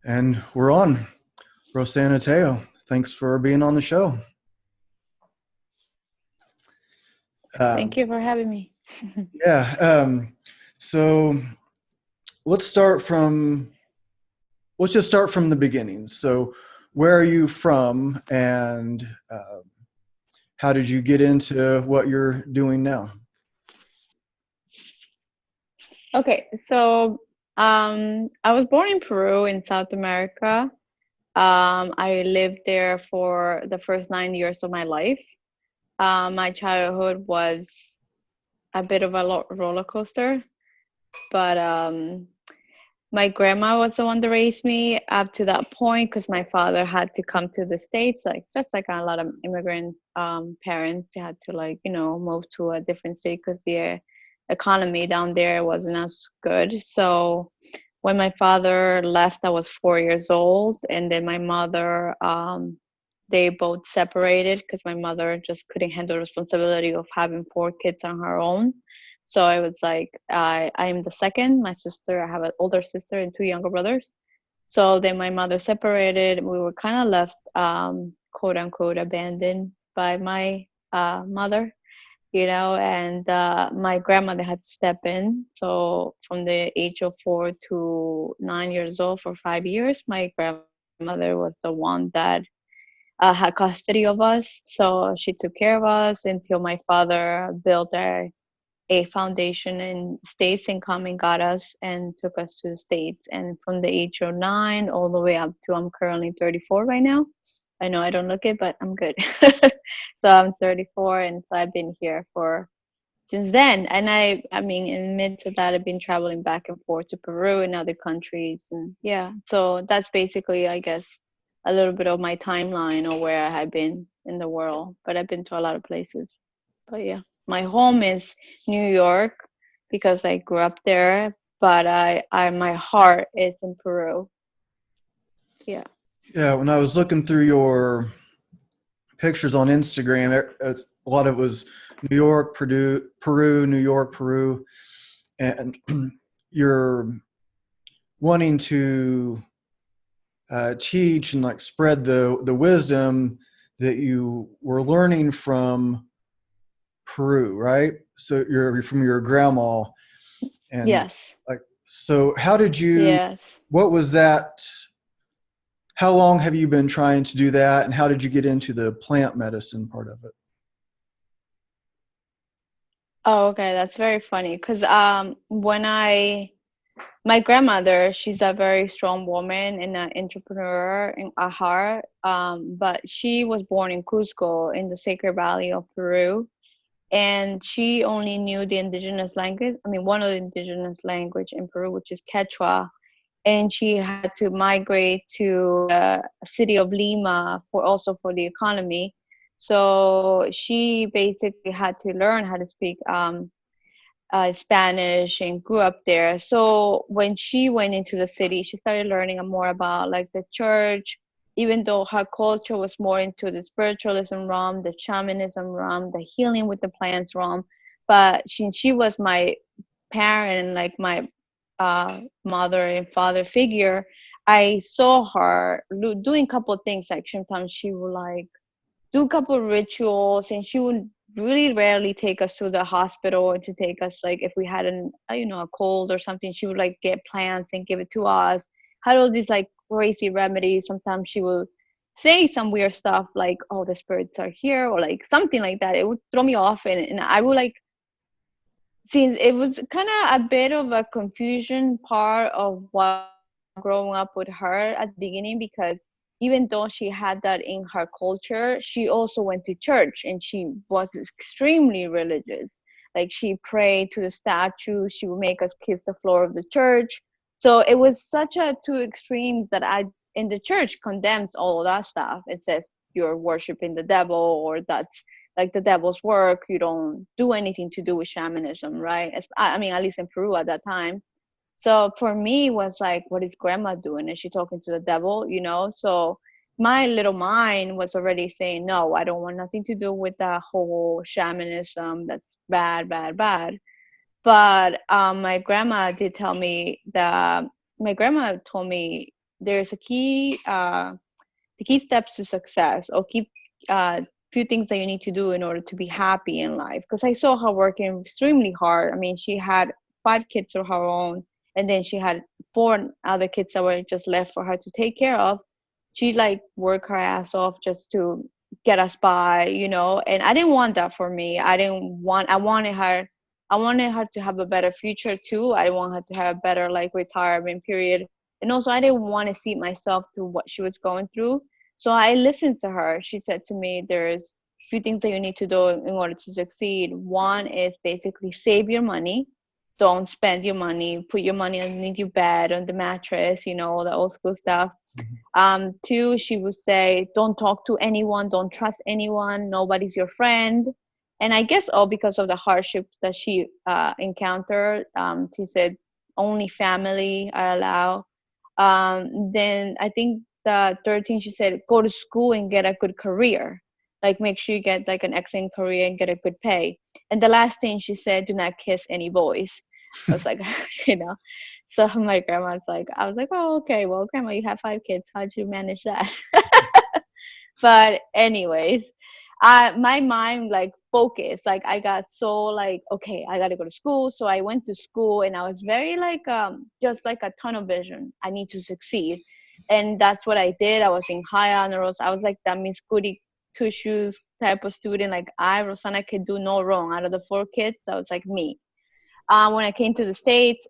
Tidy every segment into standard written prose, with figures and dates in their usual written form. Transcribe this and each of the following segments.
And we're on. Rossana Tello, thanks for being on the show. Thank you for having me. Yeah. So let's start from, let's just start from the beginning. So where are you from and how did you get into what you're doing now? Okay, so I was born in Peru in South America. I lived there for the first 9 years of my life. My childhood was a bit of a roller coaster, but my grandma was the one that raised me up to that point because my father had to come to the States, like just like a lot of immigrant parents. They had to move to a different state because the economy down there wasn't as good. So when my father left, I was 4 years old, and then my mother, they both separated because my mother just couldn't handle the responsibility of having four kids on her own. So I was like, I am the second. My sister, I have an older sister and two younger brothers. So then my mother separated. We were kind of left, quote unquote, abandoned by my mother, and my grandmother had to step in. So from the age of 4 to 9 years old, for 5 years, my grandmother was the one that had custody of us. So she took care of us until my father built a foundation in States and come and got us and took us to the States. And from the age of 9 all the way up to I'm currently 34 right now. I know I don't look it, but I'm good. So I'm 34, and so I've been here for since then. And I mean, in mid to that, I've been traveling back and forth to Peru and other countries, and yeah. So that's basically, I guess, a little bit of my timeline of where I have been in the world. But I've been to a lot of places. But yeah, my home is New York because I grew up there. But I my heart is in Peru. Yeah. Yeah, when I was looking through your pictures on Instagram, a lot of it was New York, Peru, New York, Peru, and you're wanting to teach and like spread the wisdom that you were learning from Peru, right? So you're from your grandma, and Yes. like, so how did you? Yes. What was that? How long have you been trying to do that, and how did you get into the plant medicine part of it? Oh, okay. That's very funny because when my grandmother, she's a very strong woman and an entrepreneur in at heart. But she was born in Cusco in the Sacred Valley of Peru, and she only knew the indigenous language. I mean, one of the indigenous language in Peru, which is Quechua, and she had to migrate to the city of Lima for the economy. So she basically had to learn how to speak Spanish and grew up there. So when she went into the city, she started learning more about like the church, even though her culture was more into the spiritualism realm, the shamanism realm, the healing with the plants realm. But she was my parent, like my mother and father figure. I saw her doing a couple of things. Like sometimes she would like do a couple of rituals, and she would really rarely take us to the hospital and to take us like if we had a cold or something. She would like get plants and give it to us. Had all these like crazy remedies. Sometimes she would say some weird stuff like, oh, the spirits are here, or like something like that. It would throw me off, and I would like, since it was kind of a bit of a confusion part of what growing up with her at the beginning, because even though she had that in her culture, she also went to church and she was extremely religious. Like she prayed to the statue, she would make us kiss the floor of the church. So it was such a two extremes that I in the church condemns all of that stuff. It says you're worshiping the devil, or that's like the devil's work. You don't do anything to do with shamanism, right? I mean, at least in Peru at that time. So for me, it was like, what is grandma doing? Is she talking to the devil? So my little mind was already saying, no, I don't want nothing to do with that whole shamanism. That's bad, bad, bad. But my grandma did tell me that my grandma told me there's the key steps to success, or key few things that you need to do in order to be happy in life. Because I saw her working extremely hard. I mean, she had 5 kids of her own, and then she had 4 other kids that were just left for her to take care of. She like worked her ass off just to get us by, you know. And I didn't want that for me. I wanted her to have a better future too. I want her to have a better like retirement period. And also I didn't want to see myself through what she was going through. So I listened to her. She said to me, there's a few things that you need to do in order to succeed. One is basically save your money. Don't spend your money. Put your money underneath your bed, on the mattress, you know, all the old school stuff. Two, she would say, don't talk to anyone. Don't trust anyone. Nobody's your friend. And I guess all because of the hardships that she encountered. She said only family are allowed. Then I think the third thing she said, go to school and get a good career. Like make sure you get like an excellent career and get a good pay. And the last thing she said, do not kiss any boys. I was like, you know. So my grandma's like, I was like, oh, okay. Well, grandma, you have 5 kids. How'd you manage that? But anyways, my mind like focused. Like I got so like, okay, I gotta go to school. So I went to school and I was very like just like a tunnel vision. I need to succeed. And that's what I did. I was in high honors. I was like that Miss Goody two shoes type of student. Like Rossana, could do no wrong. Out of the 4 kids, I was like me. When I came to the States,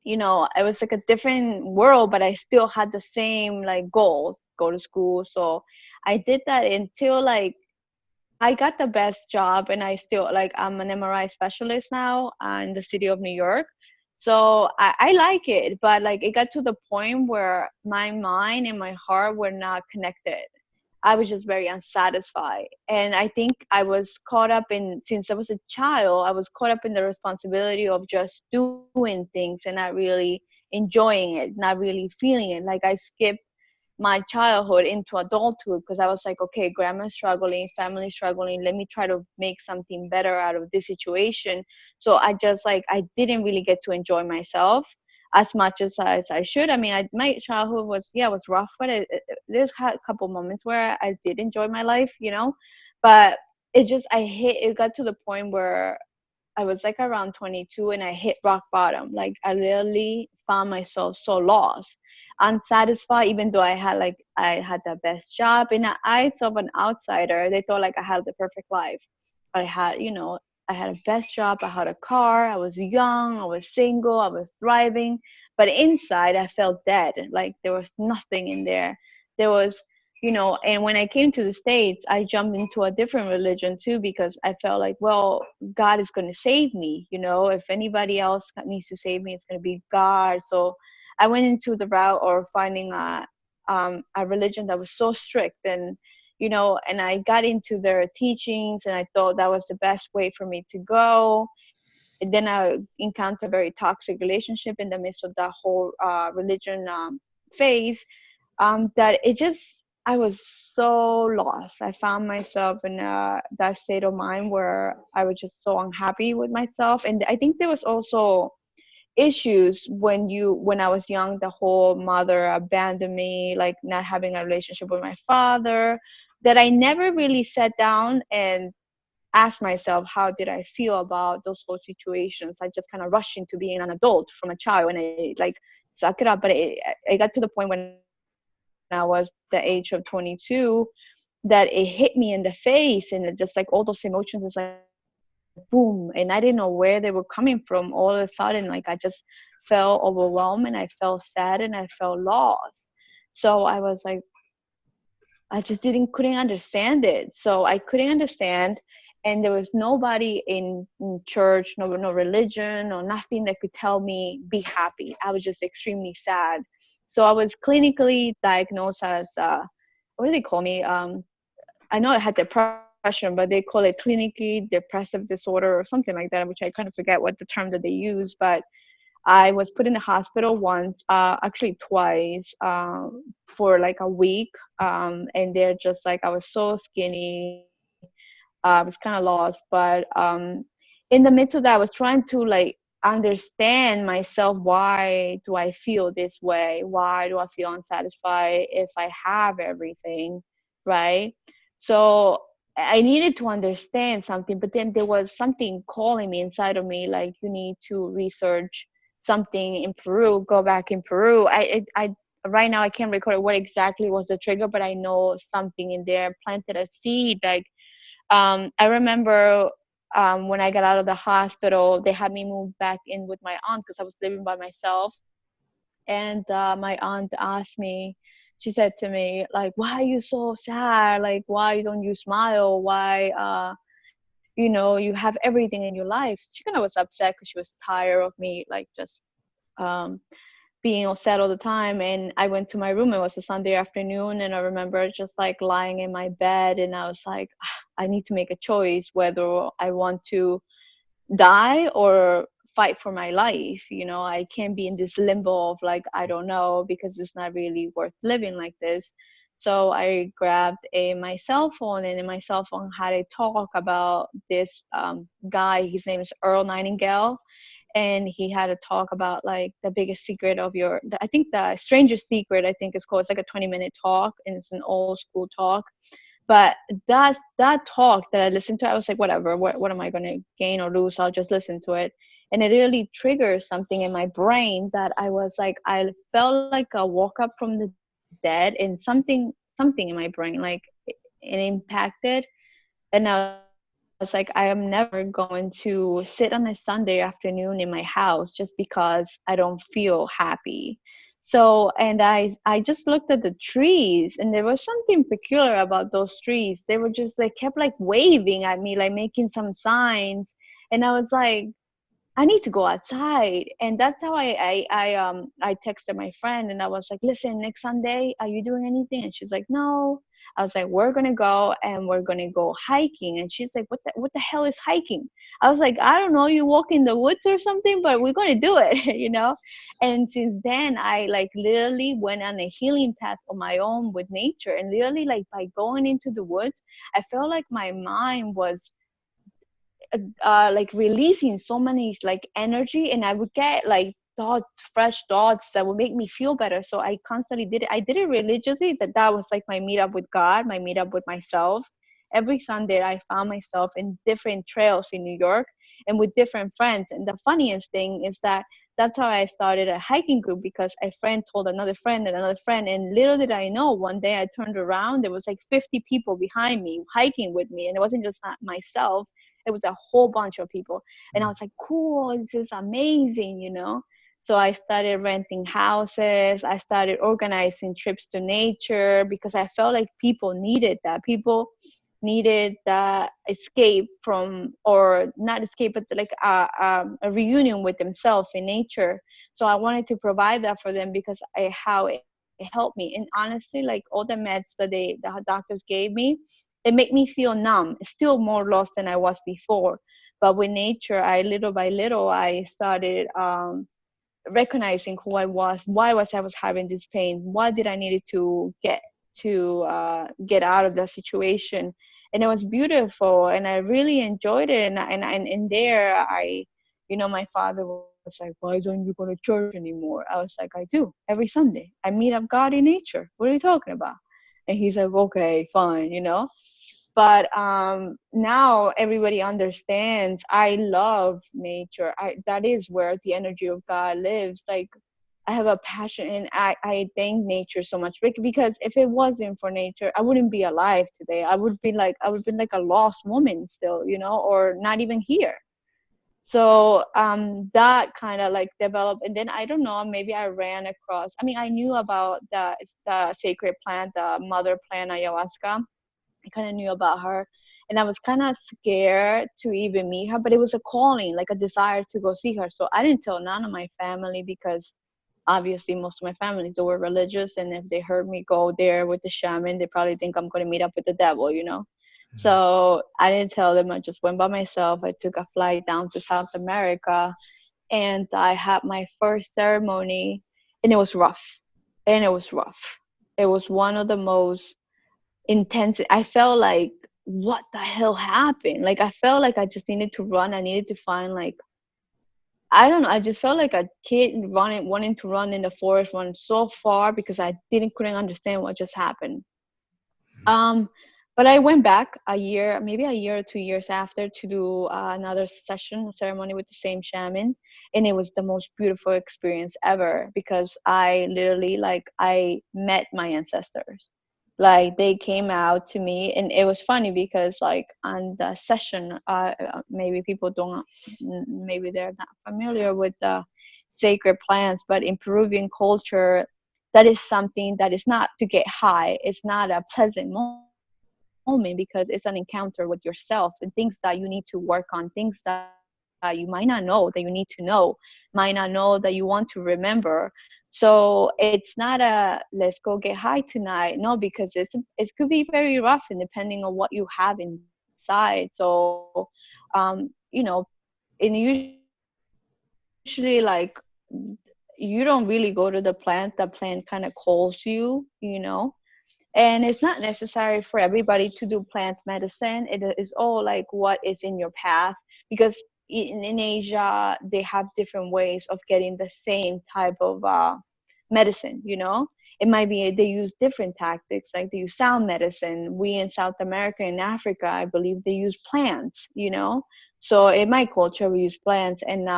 you know, it was like a different world, but I still had the same like goals, go to school. So I did that until like I got the best job, and I still like I'm an MRI specialist now in the city of New York. So I like it, but like it got to the point where my mind and my heart were not connected. I was just very unsatisfied. And I think I was caught up in, since I was a child, I was caught up in the responsibility of just doing things and not really enjoying it, not really feeling it. Like I skipped my childhood into adulthood because I was like, okay, grandma's struggling, family's struggling. Let me try to make something better out of this situation. So I just like, I didn't really get to enjoy myself as much as I should. I mean, my childhood was, yeah, it was rough, but there's had a couple moments where I did enjoy my life, you know, but it got to the point where I was like around 22 and I hit rock bottom. Like I literally found myself so lost, unsatisfied, even though I had the best job. In the eyes of an outsider, they thought like I had the perfect life. I had, you know, I had a best job, I had a car, I was young, I was single, I was thriving. But inside I felt dead. Like there was nothing in there. There was, you know, and when I came to the States, I jumped into a different religion too, because I felt like, well, God is going to save me. You know, if anybody else needs to save me, it's going to be God. So I went into the route or finding a religion that was so strict, and you know, and I got into their teachings, and I thought that was the best way for me to go. And then I encountered a very toxic relationship in the midst of that whole religion phase, that it just, I was so lost. I found myself in that state of mind where I was just so unhappy with myself. And I think there was also issues when I was young, the whole mother abandoned me, like not having a relationship with my father, that I never really sat down and asked myself how did I feel about those whole situations. I just kind of rushed into being an adult from a child, and I like suck it up. But it got to the point when I was the age of 22 that it hit me in the face, and it just like all those emotions is like boom, and I didn't know where they were coming from. All of a sudden, like I just felt overwhelmed, and I felt sad, and I felt lost. So I was like, couldn't understand it. So I couldn't understand, and there was nobody in church, no religion, or nothing that could tell me be happy. I was just extremely sad. So I was clinically diagnosed as what do they call me? I know I had depression, but they call it clinically depressive disorder or something like that, which I kind of forget what the term that they use. But I was put in the hospital once, actually twice, for like a week. And they're just like, I was so skinny. I was kind of lost. But in the midst of that, I was trying to like understand myself. Why do I feel this way? Why do I feel unsatisfied if I have everything, right? So I needed to understand something, but then there was something calling me inside of me, like, you need to research something in Peru, go back in Peru. I right now I can't recall what exactly was the trigger, but I know something in there planted a seed. Like, I remember when I got out of the hospital, they had me move back in with my aunt because I was living by myself. And my aunt asked me, she said to me, like, why are you so sad? Like, why don't you smile? Why, you have everything in your life. She kind of was upset because she was tired of me, like, just um, being upset all the time. And I went to my room. It was a Sunday afternoon, and I remember just like lying in my bed, and I was like, I need to make a choice whether I want to die or fight for my life. I can't be in this limbo of like, I don't know, because it's not really worth living like this. So I grabbed my cell phone, and in my cell phone had a talk about this guy. His name is Earl Nightingale, and he had a talk about like the biggest secret of I think the strangest secret, I think it's called. It's like a 20-minute talk, and it's an old school talk. But that talk that I listened to, I was like, whatever, what am I going to gain or lose? I'll just listen to it. And it really triggers something in my brain that I was like, I felt like I woke up from the dead, and something in my brain, like, it impacted. And I was like, I am never going to sit on a Sunday afternoon in my house just because I don't feel happy. So, and I just looked at the trees, and there was something peculiar about those trees. They were just like, kept like waving at me, like making some signs. And I was like, I need to go outside. And that's how I texted my friend, and I was like, listen, next Sunday, are you doing anything? And she's like, no. I was like, we're gonna go, and we're gonna go hiking. And she's like, what the hell is hiking? I was like, I don't know, you walk in the woods or something, but we're gonna do it. And since then, I like literally went on a healing path on my own with nature. And literally, like, by going into the woods, I felt like my mind was like releasing so many like energy, and I would get like fresh thoughts that would make me feel better. So I constantly did it. I did it religiously. That was like my meetup with God, my meetup with myself. Every Sunday I found myself in different trails in New York and with different friends. And the funniest thing is that that's how I started a hiking group, because a friend told another friend and another friend. And little did I know, one day I turned around, there was like 50 people behind me hiking with me. And it wasn't just myself, it was a whole bunch of people. And I was like, cool, this is amazing. So I started renting houses. I started organizing trips to nature because I felt like people needed that. People needed that escape from, or not escape, but like a reunion with themselves in nature. So I wanted to provide that for them because how it helped me. And honestly, like all the meds that the doctors gave me, it made me feel numb, still more lost than I was before. But with nature, I little by little, I started recognizing who I was, why was I was having this pain, what did I needed to get out of that situation. And it was beautiful, and I really enjoyed it. And in there, my father was like, why don't you go to church anymore? I was like, I do every Sunday. I meet up God in nature. What are you talking about? And he's like, okay, fine. But now everybody understands. I love nature. That is where the energy of God lives. Like, I have a passion, and I thank nature so much, because if it wasn't for nature, I wouldn't be alive today. I would be like a lost woman still, or not even here. So that kind of like developed. And then I don't know, maybe I ran across, I mean, I knew about the sacred plant, the mother plant, ayahuasca. I kind of knew about her, and I was kind of scared to even meet her, but it was a calling, like a desire to go see her. So I didn't tell none of my family, because obviously most of my families, they were religious, and if they heard me go there with the shaman, they probably think I'm going to meet up with the devil. So I didn't tell them. I just went by myself. I took a flight down to South America, and I had my first ceremony, and it was rough. And it was rough. It was one of the most intense. I felt like, what the hell happened? Like, I felt like I just needed to run. I needed to find like I don't know. I just felt like a kid wanting to run in the forest, run so far because I couldn't understand what just happened. Um, but I went back a year, maybe a year or 2 years after, to do another session, a ceremony with the same shaman, and it was the most beautiful experience ever because I literally, like, I met my ancestors. Like, they came out to me, and it was funny because, like, on the session, maybe people don't, maybe they're not familiar with the sacred plants, but in Peruvian culture, that is something that is not to get high. It's not a pleasant moment because it's an encounter with yourself and things that you need to work on, things that you might not know that you need to know, might not know that you want to remember. So it's not a let's go get high tonight. No, because it could be very rough and depending on what you have inside. So, and usually, like, you don't really go to the plant kind of calls you. And it's not necessary for everybody to do plant medicine. It is all like what is in your path, because in Asia they have different ways of getting the same type of medicine. It might be they use different tactics, like they use sound medicine. We in South America and Africa, I believe they use plants. So in my culture we use plants, and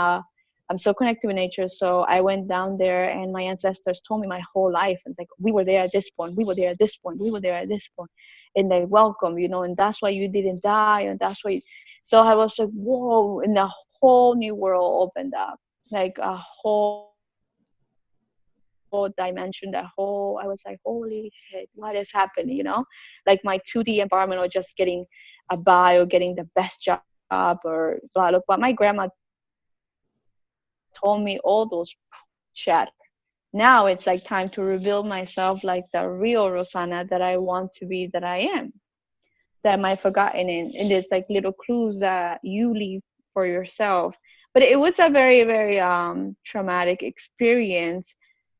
I'm so connected with nature. So I went down there and my ancestors told me my whole life. It's like, we were there at this point, we were there at this point, we were there at this point. And they welcome, and that's why you didn't die. And that's why. So I was like, whoa, and the whole new world opened up, like a whole dimension, I was like, holy shit, what is happening? Like my 2D environment, or just getting a buy or getting the best job or blah, blah. But my grandma told me all those shattered. Now it's like time to reveal myself, like the real Rossana that I want to be, that I am, that am I forgotten in. And there's like little clues that you leave for yourself. But it was a very, very traumatic experience.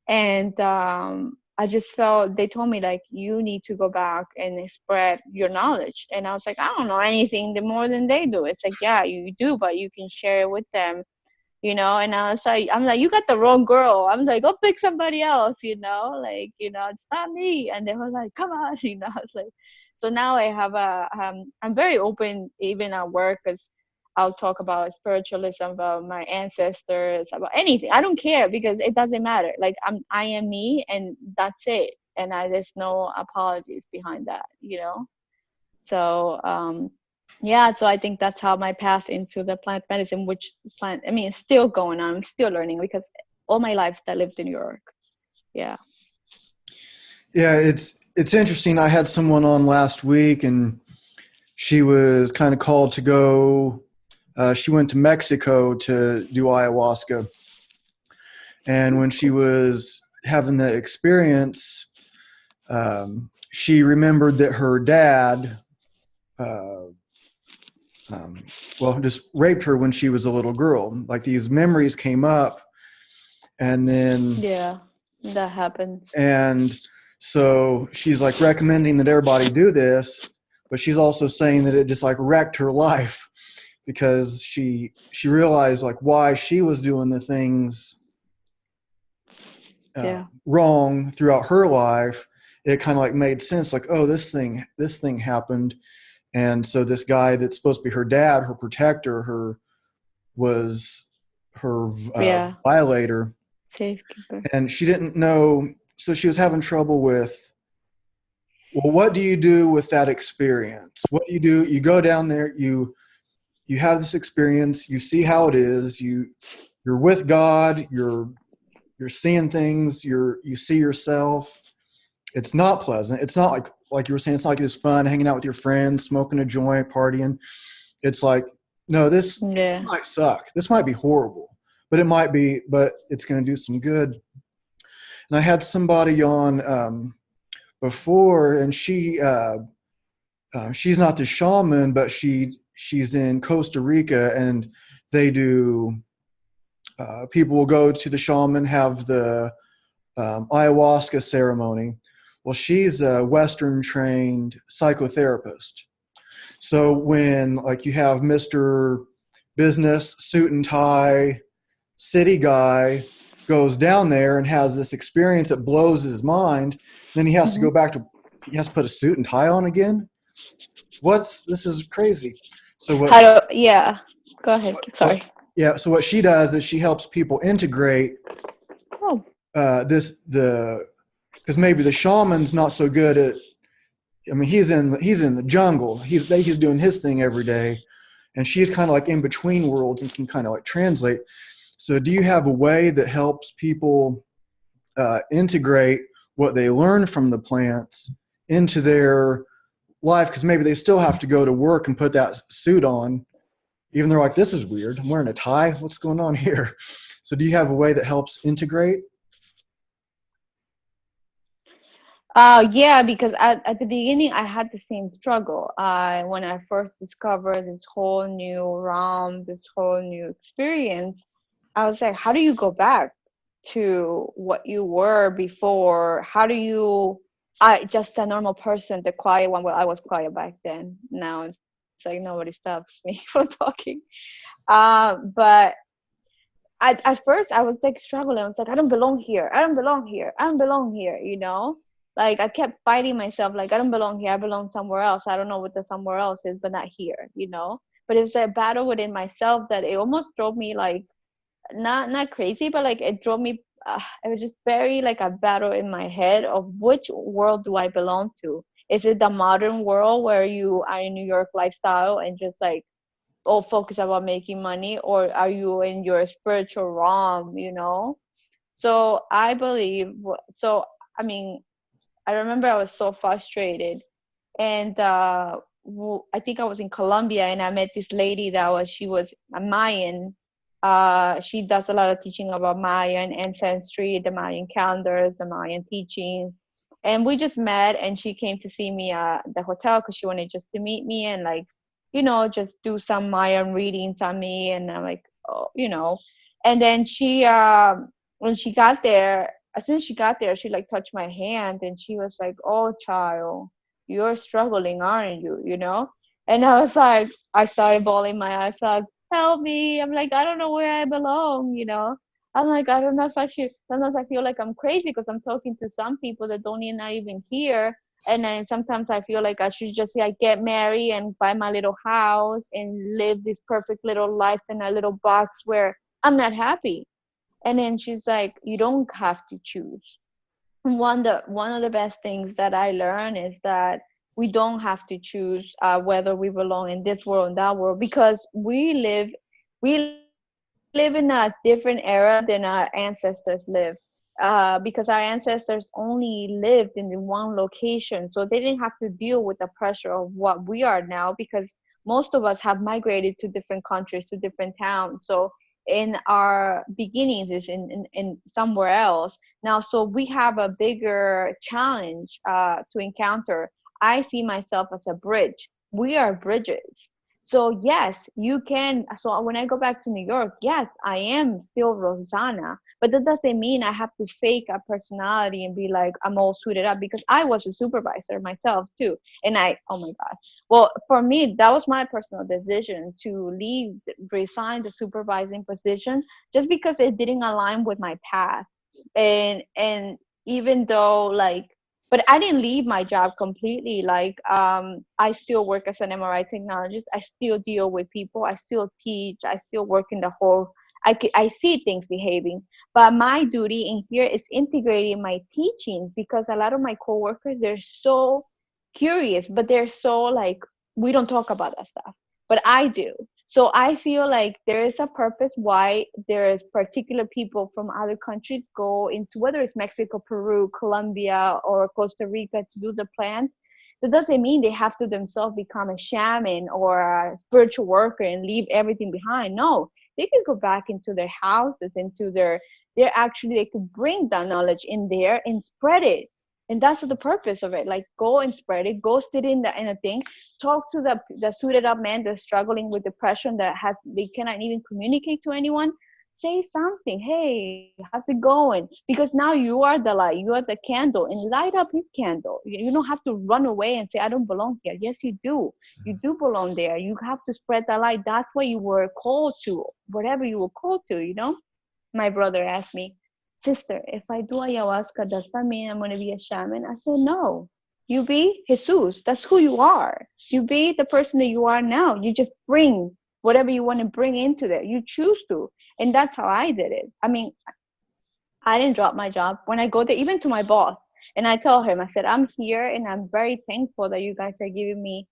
And I just felt, they told me, like, you need to go back and spread your knowledge. And I was like, I don't know anything more than they do. It's like, yeah, you do, but you can share it with them. And I'm like, you got the wrong girl. I'm like, go pick somebody else. Like, it's not me. And they were like, come on. I was like, so now I have I'm very open even at work, because I'll talk about spiritualism, about my ancestors, about anything. I don't care, because it doesn't matter. Like, I am me, and that's it. And there's no apologies behind that. So yeah, so I think that's how my path into the plant medicine, it's still going on. I'm still learning, because all my life I lived in New York. Yeah. Yeah, it's interesting. I had someone on last week, and she was kind of called to go. She went to Mexico to do ayahuasca, and when she was having the experience, she remembered that her dad, uh, just raped her when she was a little girl. Like, these memories came up, and then Yeah, that happens. and so she's like recommending that everybody do this, but she's also saying that it just like wrecked her life, because she realized like why she was doing the things Yeah. wrong throughout her life. It kind of like made sense, like, oh, this thing happened, and so this guy that's supposed to be her dad, her protector, was her Yeah. violator. Safekeeper. And she didn't know, so she was having trouble with, well, what do you do with that experience? What do? You go down there, you have this experience, you see how it is, you're with God, you're seeing things, you see yourself. It's not pleasant. It's not like you were saying, it's not like it's fun hanging out with your friends, smoking a joint, partying. It's like, no, this Yeah. might suck. This might be horrible, but it's going to do some good. And I had somebody on before, and she's not the shaman, but she's in Costa Rica, and they do. People will go to the shaman, have the ayahuasca ceremony. Well, she's a Western trained psychotherapist. So when like you have Mr. Business, suit and tie, city guy goes down there and has this experience that blows his mind. Then he has to Hmm. go back to, he has to put a suit and tie on again. This is crazy. So what, Yeah, go ahead. what, Sorry. yeah. So what she does is she helps people integrate Oh. because maybe the shaman's not so good at, I mean, he's in the jungle. He's doing his thing every day, and she's kind of like in between worlds and can kind of like translate. So, do you have a way that helps people integrate what they learn from the plants into their life? Because maybe they still have to go to work and put that suit on, even though they're like, "This is weird. I'm wearing a tie. What's going on here?" So, do you have a way that helps integrate? Yeah, because at the beginning I had the same struggle. When I first discovered this whole new realm, this whole new experience, I was like, how do you go back to what you were before? How do you, I just a normal person, the quiet one. Well, I was quiet back then. Now it's like nobody stops me from talking. But at first I was like struggling. I was like, I don't belong here. I don't belong here. I don't belong here, you know? Like I kept fighting myself, like I don't belong here. I belong somewhere else. I don't know what the somewhere else is, but not here, you know? But it was a battle within myself that it almost drove me like not crazy, but like it drove me it was just very like a battle in my head of which world do I belong to? Is it the modern world where you are in New York lifestyle and just like all focus about making money, or are you in your spiritual realm, you know? So I believe, so I mean, I remember I was so frustrated, and I think I was in Colombia and I met this lady that was, she was a Mayan. She does a lot of teaching about Mayan ancestry, the Mayan calendars, the Mayan teachings. And we just met, and she came to see me at the hotel because she wanted just to meet me and like, you know, just do some Mayan readings on me. And I'm like, oh, you know. And then she, when she got there, as soon as she got there, she like touched my hand and she was like, "Oh, child, you're struggling, aren't you?" You know? And I was like, I started bawling my eyes out, help me. I'm like, I don't know where I belong, you know? I'm like, I don't know if I should, sometimes I feel like I'm crazy because I'm talking to some people that don't even, not even here. And then sometimes I feel like I should just like get married and buy my little house and live this perfect little life in a little box where I'm not happy. And then she's like, you don't have to choose. One of the best things that I learned is that we don't have to choose whether we belong in this world and that world, because we live in a different era than our ancestors live. Because our ancestors only lived in the one location, so they didn't have to deal with the pressure of what we are now, because most of us have migrated to different countries, to different towns. So in our beginnings is in somewhere else now, so we have a bigger challenge to encounter. I see myself as a bridge. We are bridges. So yes, you can. So when I go back to New York, yes, I am still Rosanna, but that doesn't mean I have to fake a personality and be like I'm all suited up, because I was a supervisor myself too. And oh my God. Well, for me, that was my personal decision to leave, resign the supervising position, just because it didn't align with my path. And even though like, but I didn't leave my job completely. Like I still work as an MRI technologist. I still deal with people. I still teach. I still work in the whole, I see things behaving, but my duty in here is integrating my teaching, because a lot of my coworkers, they're so curious, but they're so like, we don't talk about that stuff, but I do. So I feel like there is a purpose why there is particular people from other countries go into, whether it's Mexico, Peru, Colombia, or Costa Rica, to do the plant. That doesn't mean they have to themselves become a shaman or a spiritual worker and leave everything behind. No, they can go back into their houses, into they're actually, they could bring that knowledge in there and spread it. And that's the purpose of it. Like, go and spread it. Go sit in a thing. Talk to the suited up man that's struggling with depression, that has, they cannot even communicate to anyone. Say something. Hey, how's it going? Because now you are the light. You are the candle, and light up his candle. You don't have to run away and say, I don't belong here. Yes, you do. You do belong there. You have to spread the light. That's what you were called to. Whatever you were called to, you know. my brother asked me, sister, if I do ayahuasca, does that mean I'm going to be a shaman? I said, no. You be Jesus. That's who you are. You be the person that you are now. You just bring whatever you want to bring into that. You choose to. And that's how I did it. I mean, I didn't drop my job. When I go there, even to my boss, and I tell him, I said, I'm here and I'm very thankful that you guys are giving me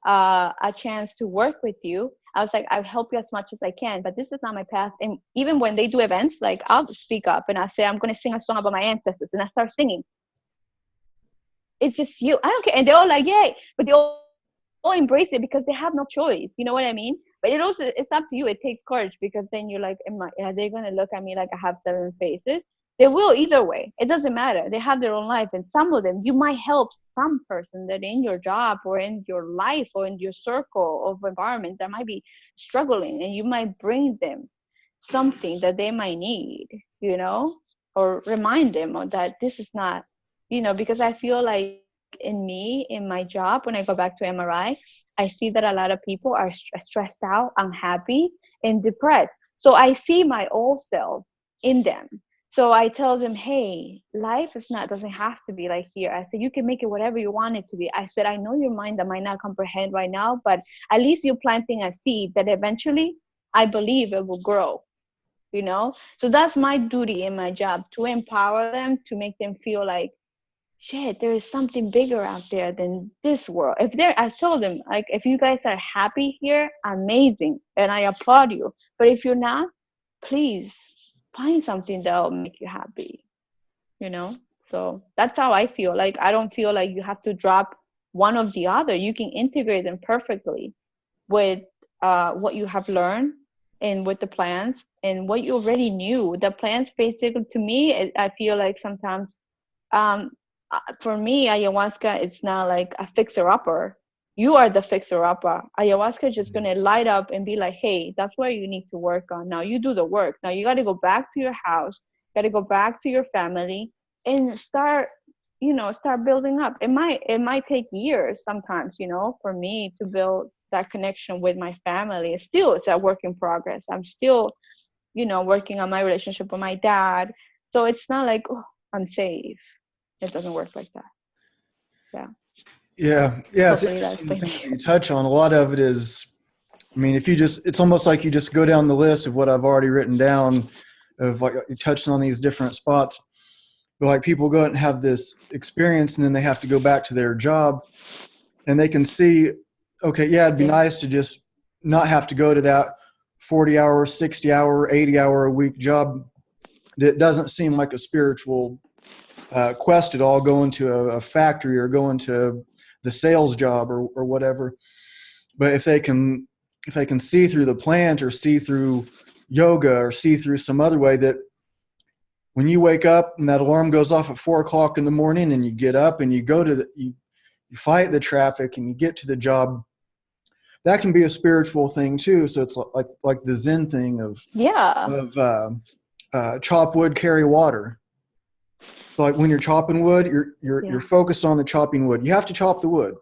a chance to work with you. I was like, I'll help you as much as I can, but this is not my path. And even when they do events, like I'll speak up and I say, I'm going to sing a song about my ancestors, and I start singing. It's just you. I don't care. And they're all like, yay. But they all embrace it because they have no choice. You know what I mean? But it's up to you. It takes courage, because then you're like, are they going to look at me like I have 7 faces? They will either way. It doesn't matter. They have their own life. And some of them, you might help some person that in your job or in your life or in your circle of environment that might be struggling, and you might bring them something that they might need, or remind them of that this is not, because I feel like in me, in my job, when I go back to MRI, I see that a lot of people are stressed out, unhappy, and depressed. So I see my old self in them. So I tell them, hey, life doesn't have to be like here. I said, you can make it whatever you want it to be. I said, I know your mind that might not comprehend right now, but at least you're planting a seed that eventually I believe it will grow, So that's my duty in my job, to empower them, to make them feel like, shit, there is something bigger out there than this world. I told them, like, if you guys are happy here, amazing, and I applaud you. But if you're not, please find something that'll make you happy, So that's how I feel. Like, I don't feel like you have to drop one of the other. You can integrate them perfectly with what you have learned and with the plants and what you already knew. The plants, basically, to me, I feel like sometimes, for me, ayahuasca, it's not like a fixer-upper. You are the fixer-upper. Ayahuasca is just going to light up and be like, hey, that's where you need to work on. Now you do the work. Now you got to go back to your house, got to go back to your family and start building up. It might take years sometimes, for me to build that connection with my family. It's a work in progress. I'm still, working on my relationship with my dad. So it's not like, oh, I'm safe. It doesn't work like that. Yeah. It's Hopefully that interesting the explains things that it. you touch on. A lot of it is, I mean, it's almost like you just go down the list of what I've already written down, of like you touched on these different spots. But like people go out and have this experience, and then they have to go back to their job, and they can see, okay, yeah, it'd be nice to just not have to go to that 40-hour, 60-hour, 80-hour a week job that doesn't seem like a spiritual quest at all, going to a factory or going to the sales job or whatever. But if they can see through the plant, or see through yoga, or see through some other way, that when you wake up and that alarm goes off at 4 o'clock in the morning, and you get up and you go to you fight the traffic and you get to the job, that can be a spiritual thing too. So it's like the Zen thing of chop wood, carry water. So like when you're chopping wood, you're focused on the chopping wood. You have to chop the wood,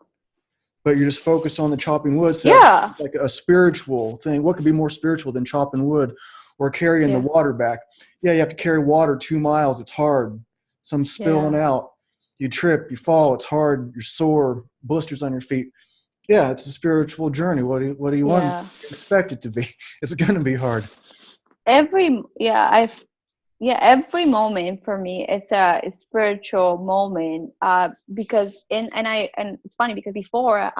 but you're just focused on the chopping wood. So it's like a spiritual thing. What could be more spiritual than chopping wood or carrying the water back? Yeah, you have to carry water 2 miles. It's hard. Some spilling out. You trip, you fall. It's hard. You're sore, blisters on your feet. Yeah, it's a spiritual journey. What do you want? You expect it to be? It's going to be hard. Every moment for me, it's a spiritual moment, because and it's funny, because before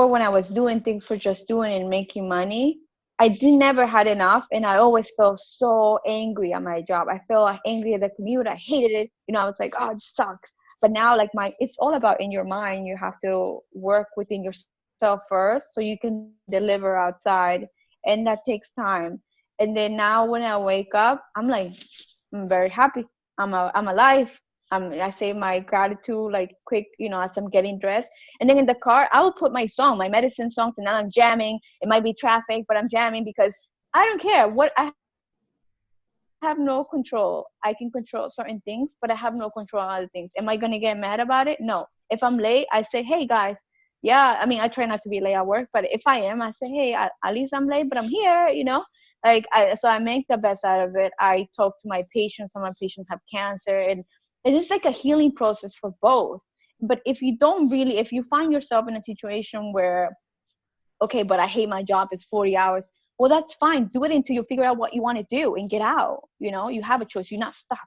when I was doing things for just doing and making money, I never had enough, and I always felt so angry at my job. I felt angry at the commute. I hated it. I was like, oh, it sucks. But now, like, it's all about in your mind. You have to work within yourself first so you can deliver outside, and that takes time. And then now when I wake up, I'm like, I'm very happy. I'm alive. I say my gratitude like quick, as I'm getting dressed. And then in the car, I will put my medicine songs, and then I'm jamming. It might be traffic, but I'm jamming because I don't care. I have no control. I can control certain things, but I have no control on other things. Am I going to get mad about it? No. If I'm late, I say, hey, guys. Yeah, I mean, I try not to be late at work, but if I am, I say, hey, at least I'm late, but I'm here, So I make the best out of it. I talk to my patients. Some of my patients have cancer, and it's like a healing process for both. But if you find yourself in a situation where, okay, but I hate my job, it's 40 hours, well, that's fine. Do it until you figure out what you want to do and get out. You have a choice. You're not stuck.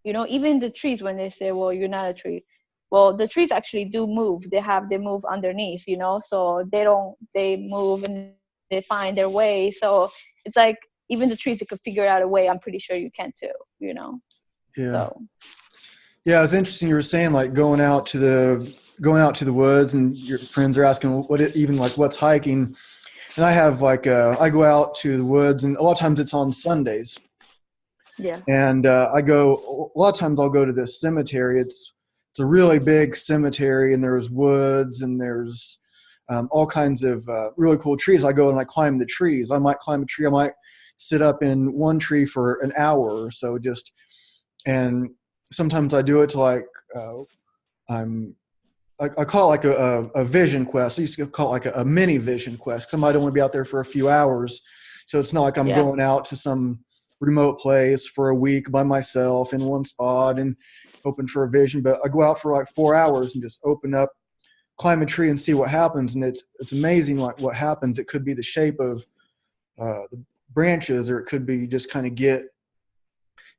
Even the trees, when they say, well, you're not a tree, well, the trees actually do move. They move underneath, so they move and they find their way. So it's like, even the trees that could figure out a way, I'm pretty sure you can too. Yeah. So Yeah, it was interesting. You were saying like going out to the woods, and your friends are asking even like what's hiking. And I have like I go out to the woods, and a lot of times it's on Sundays. yeah. And a lot of times I'll go to this cemetery. It's a really big cemetery, and there's woods, and there's all kinds of really cool trees. I go and I climb the trees. I might climb a tree. I might sit up in one tree for an hour or so, and sometimes I do it to like I call it like a vision quest. I used to call it like a mini vision quest. Somebody don't want to be out there for a few hours, so it's not like I'm Yeah. going out to some remote place for a week by myself in one spot and hoping for a vision. But I go out for like 4 hours and just open up, climb a tree, and see what happens. And it's amazing like what happens. It could be the shape of the branches, or it could be just kind of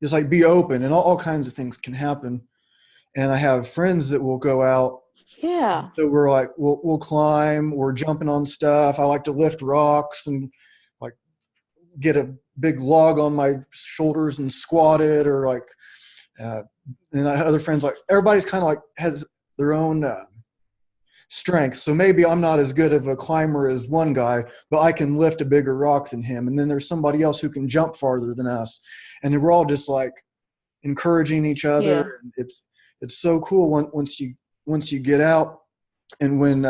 just like be open, and all kinds of things can happen. And I have friends that will go out. Yeah. So we're like, we'll climb, we're jumping on stuff. I like to lift rocks and like get a big log on my shoulders and squat it, or like, and I have other friends, like everybody's kind of like has their own strength. So maybe I'm not as good of a climber as one guy, but I can lift a bigger rock than him. And then there's somebody else who can jump farther than us. And then we're all just like encouraging each other. Yeah. And it's so cool once you get out. And when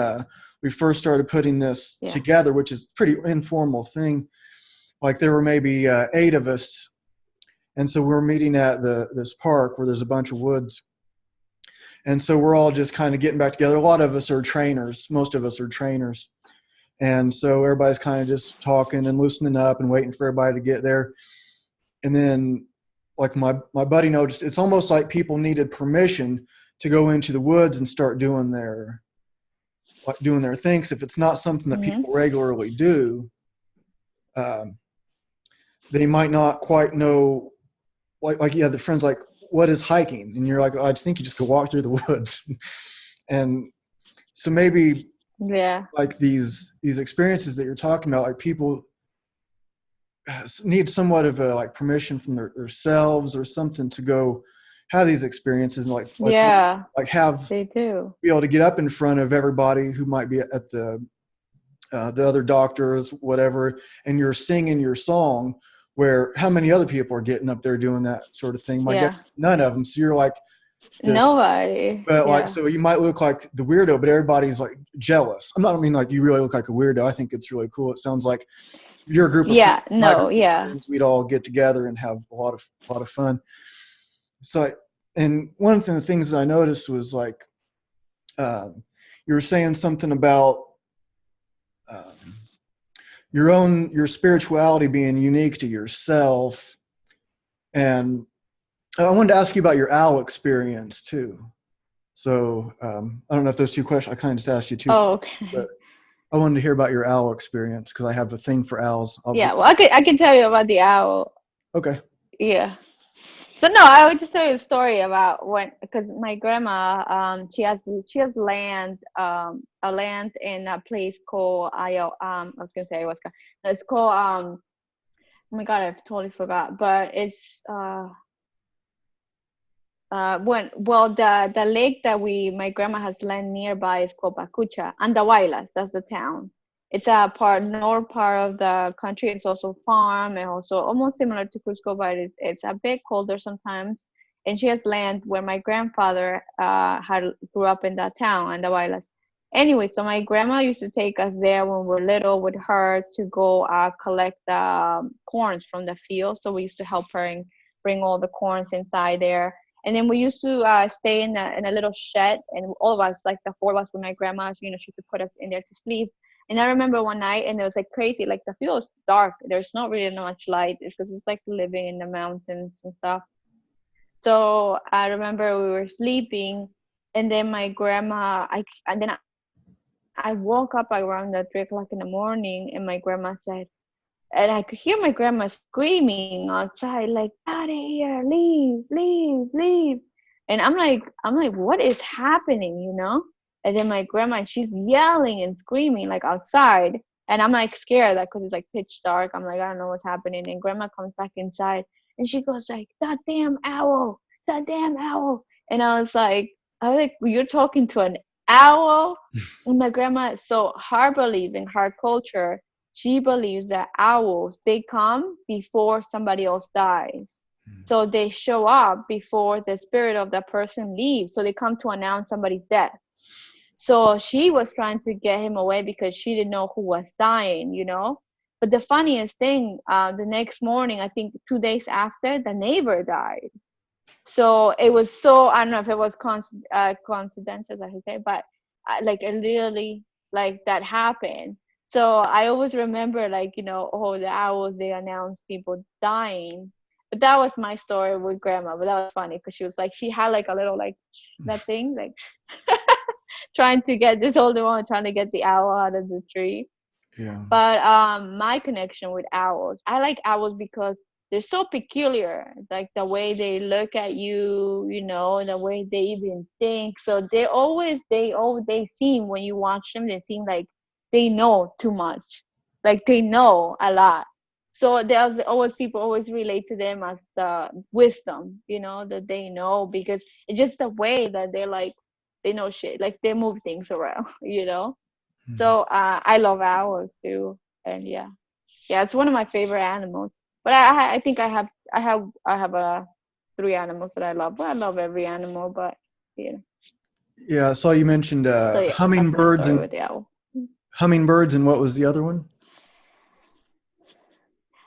we first started putting this Yeah. together, which is a pretty informal thing, like there were maybe 8 of us. And so we're meeting at this park where there's a bunch of woods. And so we're all just kind of getting back together. A lot of us are trainers. Most of us are trainers. And so everybody's kind of just talking and loosening up and waiting for everybody to get there. And then like my buddy noticed, it's almost like people needed permission to go into the woods and start doing their things. If it's not something that Mm-hmm. people regularly do, they might not quite know. Like you have the friends like, what is hiking? And you're like, oh, I just think you just go walk through the woods. And so maybe Yeah. like these experiences that you're talking about, like people need somewhat of a like permission from themselves or something to go have these experiences, and Yeah. have They do. be able to get up in front of everybody who might be at the other doctors, whatever, and you're singing your song, where how many other people are getting up there doing that sort of thing? I Yeah. guess none of them. So you're like this, Nobody. but like, Yeah. so you might look like the weirdo, but everybody's like jealous. I mean like you really look like a weirdo. I think it's really cool. It sounds like your group of Yeah. friends, my No. group of Yeah. friends, we'd all get together and have a lot of fun. So, and one of the things that I noticed was like, you were saying something about um, your spirituality being unique to yourself. And I wanted to ask you about your owl experience too. So I don't know if those two questions, I kind of just asked you two, Oh, but okay. I wanted to hear about your owl experience because I have a thing for owls. Yeah. Well, I can tell you about the owl. Okay. Yeah. So no, I would just tell you a story about because my grandma, she has a land in a place called I was gonna say Ayahuasca. No, it's called oh my God, I totally forgot. But it's the lake that my grandma has land nearby is called Bacucha, and that's the town. It's a north part of the country. It's also farm and also almost similar to Cusco, but it's a bit colder sometimes. And she has land where my grandfather had grew up in that town, Andahuaylas. Anyway, so my grandma used to take us there when we were little with her to go collect corns from the field. So we used to help her and bring all the corns inside there. And then we used to stay in a little shed, and all of us, like the 4 of us with my grandma, she could put us in there to sleep. And I remember one night, and it was like crazy, like the field was dark. There's not really much light because it's like living in the mountains and stuff. So I remember we were sleeping, and then my grandma, and then I woke up like around 3 o'clock in the morning, and my grandma said, and I could hear my grandma screaming outside, like, "Out of here, leave, leave, leave!" And I'm like, what is happening, you know? And then my grandma, she's yelling and screaming like outside, and I'm like scared, like, cause it's like pitch dark. I'm like, I don't know what's happening. And grandma comes back inside, and she goes like, "That damn owl, that damn owl!" And I was like, you're talking to an owl? And my grandma, so her belief in her culture, she believes that owls, they come before somebody else dies. So they show up before the spirit of that person leaves. So they come to announce somebody's death. So she was trying to get him away because she didn't know who was dying, you know? But the funniest thing, the next morning, I think 2 days after, the neighbor died. So it was so, I don't know if it was coincidental, I should say, but like it literally, like that happened. So I always remember, like, you know, oh, the owls, they announce people dying. But that was my story with grandma. But that was funny because she was like, she had like a little, like, that thing, like, trying to get this older one, trying to get the owl out of the tree. Yeah. But my connection with owls, I like owls because they're so peculiar, like the way they look at you, you know, the way they even think. So they seem, when you watch them, they seem like they know too much, like they know a lot. So there's always, people always relate to them as the wisdom, you know, that they know, because it's just the way that they're like, they know shit, like they move things around, you know. Mhm. So I love owls too, and yeah, it's one of my favorite animals. But I think I have 3 animals that I love. Well, I love every animal, but yeah. Yeah, I saw you mentioned So yeah, that's my hummingbirds story and with the owl. what was the other one?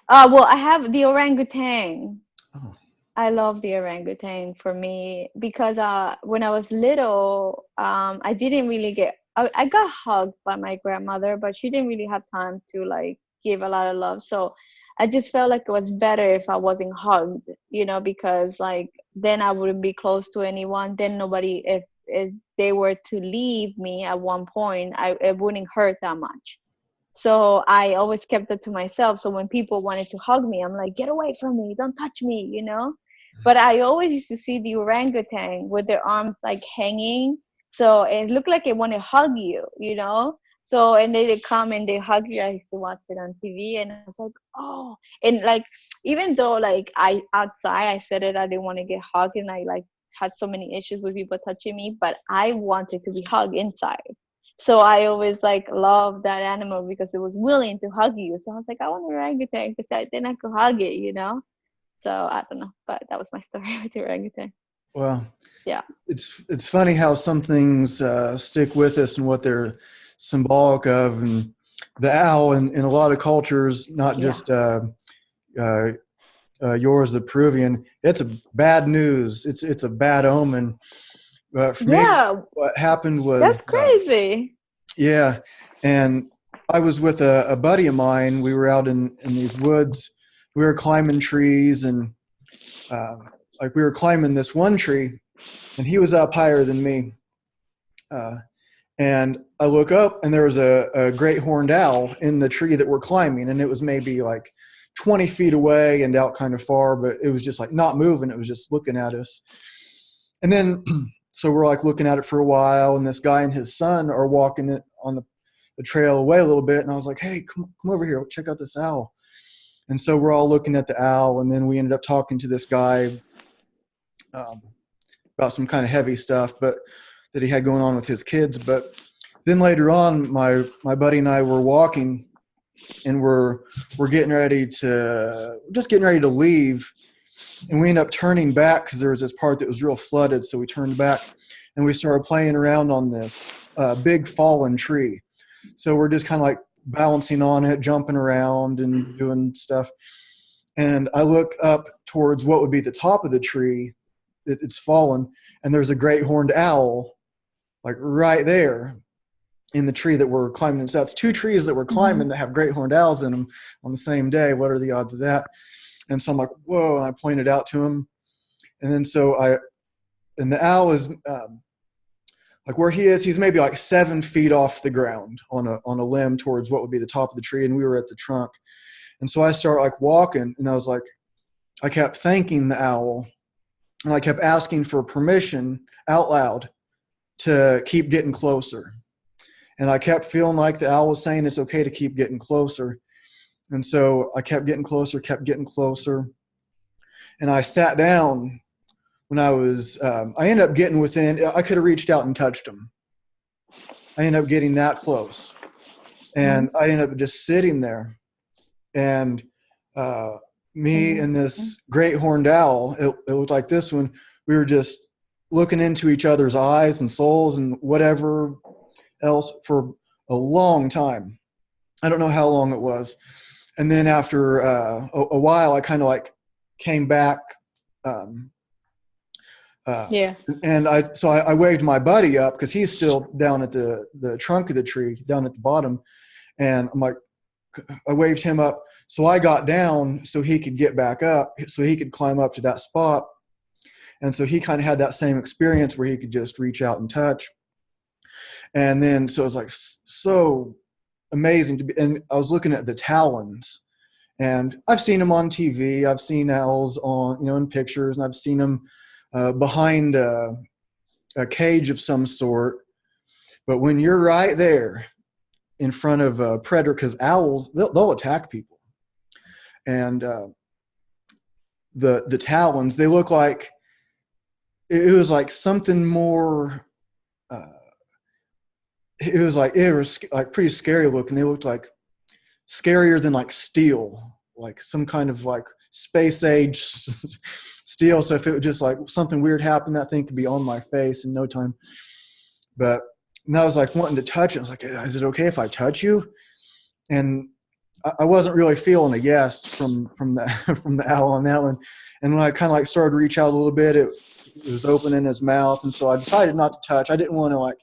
Well, I have the orangutan. Oh, I love the orangutan for me because when I was little, I didn't really I got hugged by my grandmother, but she didn't really have time to like give a lot of love. So I just felt like it was better if I wasn't hugged, you know, because like then I wouldn't be close to anyone. Then nobody, if they were to leave me at one point, it wouldn't hurt that much. So I always kept it to myself. So when people wanted to hug me, I'm like, get away from me, don't touch me, you know? But I always used to see the orangutan with their arms like hanging. So it looked like it wanted to hug you, you know? So, and they come and they hug you. I used to watch it on TV, and I was like, oh, and like, even though like outside, I said it, I didn't want to get hugged, and I like had so many issues with people touching me, but I wanted to be hugged inside. So I always like loved that animal because it was willing to hug you. So I was like, I want an orangutan because then I could hug it, you know? So I don't know, but that was my story with the orangutan. well, Yeah. it's funny how some things stick with us and what they're symbolic of, and the owl in a lot of cultures, not Yeah. just uh, yours, the Peruvian. It's a bad news. It's a bad omen. But for me, Yeah. what happened was, That's crazy. yeah, and I was with a buddy of mine. We were out in these woods. We were climbing trees, and like we were climbing this one tree, and he was up higher than me. Uh, and I look up, and there was a great horned owl in the tree that we're climbing, and it was maybe like 20 feet away and out kind of far, but it was just like not moving. It was just looking at us. And then, so we're like looking at it for a while, and this guy and his son are walking it on the trail away a little bit. And I was like, hey, come over here, check out this owl. And so we're all looking at the owl, and then we ended up talking to this guy um, about some kind of heavy stuff, but that he had going on with his kids. But then later on, my buddy and I were walking, and we're getting ready to leave, and we ended up turning back because there was this part that was real flooded. So we turned back, and we started playing around on this big fallen tree. So we're just kind of like balancing on it, jumping around and doing stuff. And I look up towards what would be the top of the tree. It's fallen, and there's a great horned owl like right there. in the tree that we're climbing. And so that's two trees that we're Mm-hmm. climbing that have great horned owls in them on the same day. What are the odds of that? And so I'm like, whoa. And I pointed out to him. And then and the owl is like where he is, he's maybe like 7 feet off the ground on a limb towards what would be the top of the tree. And we were at the trunk. And so I start like walking, and I kept thanking the owl, and I kept asking for permission out loud to keep getting closer. And I kept feeling like the owl was saying it's okay to keep getting closer. And so I kept getting closer, And I sat down when I ended up getting within, I could have reached out and touched him. I ended up getting that close. And I ended up just sitting there. And me and this great horned owl, it looked like this one, we were just looking into each other's eyes and souls and whatever else for a long time. I don't know how long it was. And then after a while, I kind of like came back. And I waved my buddy up because he's still down at the trunk of the tree, down at the bottom. And I'm like, I waved him up. So I got down so he could get back up, so he could climb up to that spot. And so he kind of had that same experience where he could just reach out and touch. And then, so it was like so amazing to be, and I was looking at the talons, and I've seen them on TV. I've seen owls in pictures, and I've seen them behind a cage of some sort. But when you're right there in front of a predator, because owls, they'll attack people. And the talons, they look like, it was like something more, it was like pretty scary looking. They looked like scarier than like steel, like some kind of like space age steel. So if it was just like something weird happened, that thing could be on my face in no time. But I was like wanting to touch it. I was like, is it okay if I touch you? And I wasn't really feeling a yes from the owl on that one. And when I kind of like started to reach out a little bit, it was opening his mouth. And so I decided not to touch. I didn't want to like,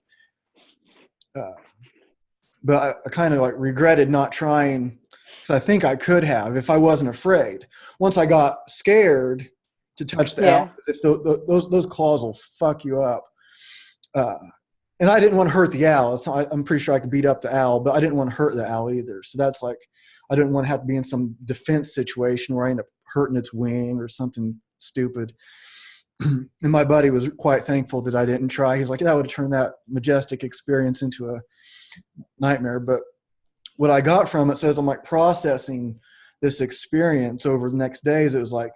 but I kind of like regretted not trying, because I think I could have if I wasn't afraid. Once I got scared to touch the owl, if those claws will fuck you up. And I didn't want to hurt the owl. I'm pretty sure I could beat up the owl, but I didn't want to hurt the owl either. So that's like, I didn't want to have to be in some defense situation where I end up hurting its wing or something stupid. And my buddy was quite thankful that I didn't try. He's like, that would have turned that majestic experience into a nightmare. But what I got from it says I'm like processing this experience over the next days. It was like,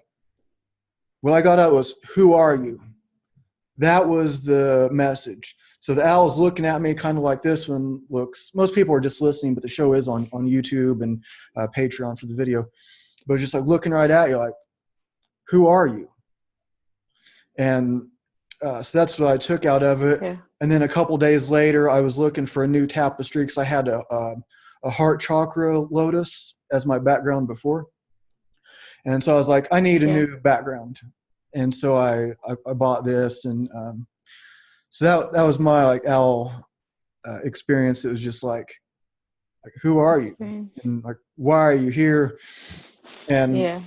what I got out was, who are you? That was the message. So the owl's looking at me kind of like this one looks. Most people are just listening, but the show is on YouTube and Patreon for the video. But it's just like looking right at you like, who are you? And so that's what I took out of it. Yeah. And then a couple days later, I was looking for a new tapestry because I had a heart chakra lotus as my background before. And so I was like, I need a new background. And so I bought this. And so that was my like owl experience. It was just like who are you? And like, why are you here? And then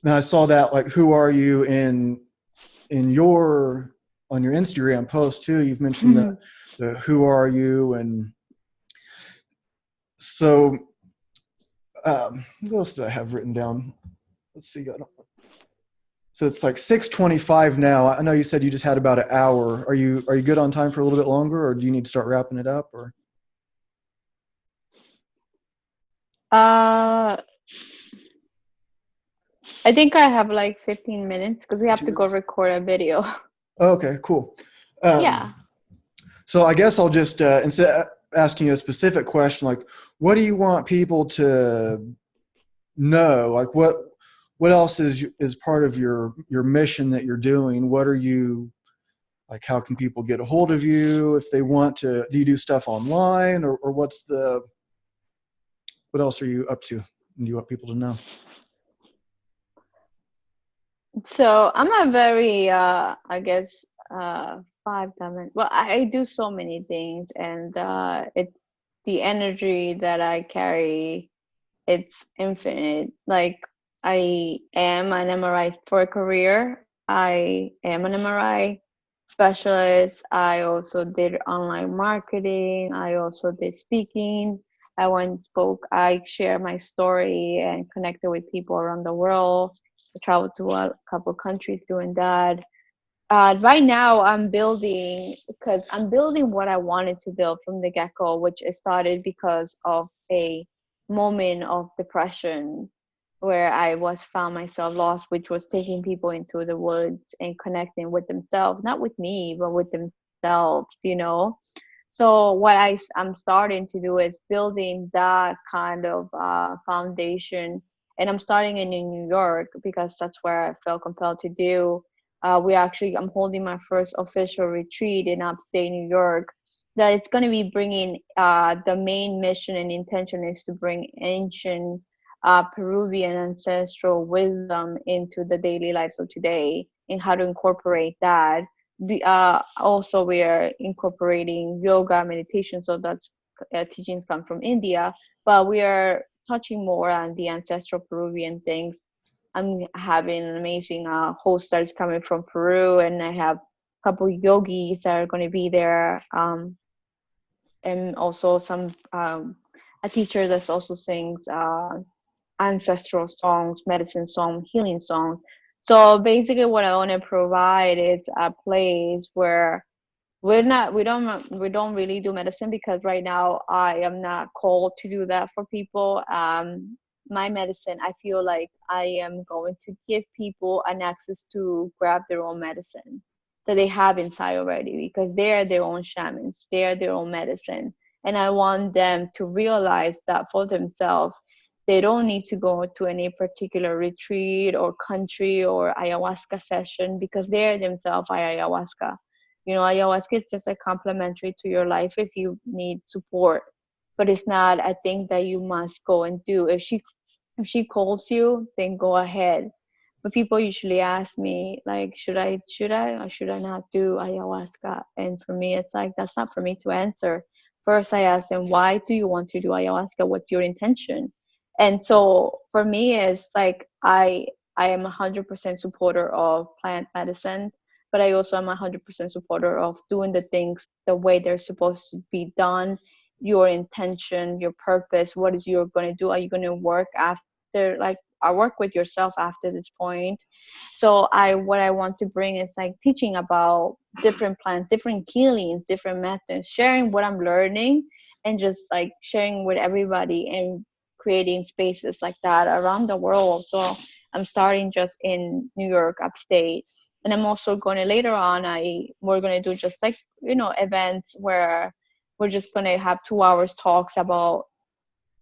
I saw that like, who are you on your Instagram post too. You've mentioned the who are you, and so what else did I have written down? Let's see. So it's like 6:25 now. I know you said you just had about an hour. Are you good on time for a little bit longer, or do you need to start wrapping it up? Or I think I have like 15 minutes because we have to go record a video. Okay, cool. Yeah. So I guess I'll just instead of asking you a specific question, like, what do you want people to know? Like, what else is part of your mission that you're doing? What are you like? How can people get a hold of you if they want to? Do you do stuff online, or what else are you up to? And do you want people to know? So I'm a very, I guess, five dimensions. Well, I do so many things, and it's the energy that I carry. It's infinite. Like, I am an MRI for a career. I am an MRI specialist. I also did online marketing. I also did speaking. I once spoke. I share my story and connected with people around the world. I traveled to a couple countries doing that. Right now, I'm building what I wanted to build from the get-go, which it started because of a moment of depression where I was found myself lost, which was taking people into the woods and connecting with themselves, not with me, but with themselves. So what I'm starting to do is building that kind of foundation, and I'm starting in New York because that's where I felt compelled to do. I'm holding my first official retreat in upstate New York. That it's going to be bringing the main mission and intention is to bring ancient Peruvian ancestral wisdom into the daily lives of today and how to incorporate that. Also, we are incorporating yoga, meditation, so that's teachings come from India, but we are touching more on the ancestral Peruvian things. I'm having an amazing host that is coming from Peru, and I have a couple yogis that are going to be there, and also some a teacher that also sings ancestral songs, medicine songs, healing songs. So basically, what I want to provide is a place where we don't really do medicine, because right now I am not called to do that for people. My medicine, I feel like I am going to give people an access to grab their own medicine that they have inside already, because they are their own shamans, they are their own medicine, and I want them to realize that for themselves. They don't need to go to any particular retreat or country or ayahuasca session, because they themselves are ayahuasca. Ayahuasca is just a complementary to your life if you need support, but it's not a thing that you must go and do. If she calls you, then go ahead. But people usually ask me, like, should I or should I not do ayahuasca? And for me, it's like, that's not for me to answer. First, I ask them, why do you want to do ayahuasca? What's your intention? And so for me, it's like, I am 100% supporter of plant medicine, but I also am 100% supporter of doing the things the way they're supposed to be done. Your intention, your purpose, what is you're going to do? Are you going to work after, like, I work with yourself after this point? So what I want to bring is like teaching about different plants, different healings, different methods, sharing what I'm learning, and just like sharing with everybody and creating spaces like that around the world. So I'm starting just in New York, upstate, and I'm also going to later on. We're going to do just like events where we're just going to have 2 hours talks about,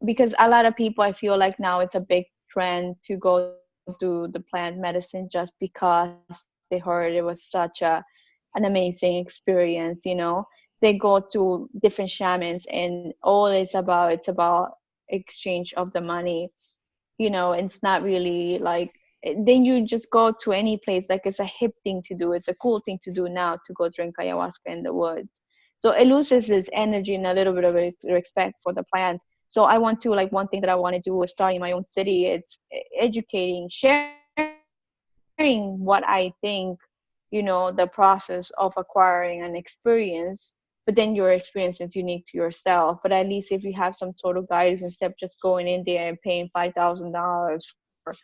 because a lot of people, I feel like now it's a big trend to go do the plant medicine just because they heard it was such an amazing experience. They go to different shamans, and all it's about exchange of the money. It's not really like, then you just go to any place, like it's a hip thing to do, it's a cool thing to do now, to go drink ayahuasca in the woods. So it loses its energy and a little bit of respect for the plant. So I want to, like, one thing that I want to do is starting my own city. It's educating, sharing what I think, the process of acquiring an experience, but then your experience is unique to yourself. But at least if you have some sort of guidance, instead of just going in there and paying $5,000 for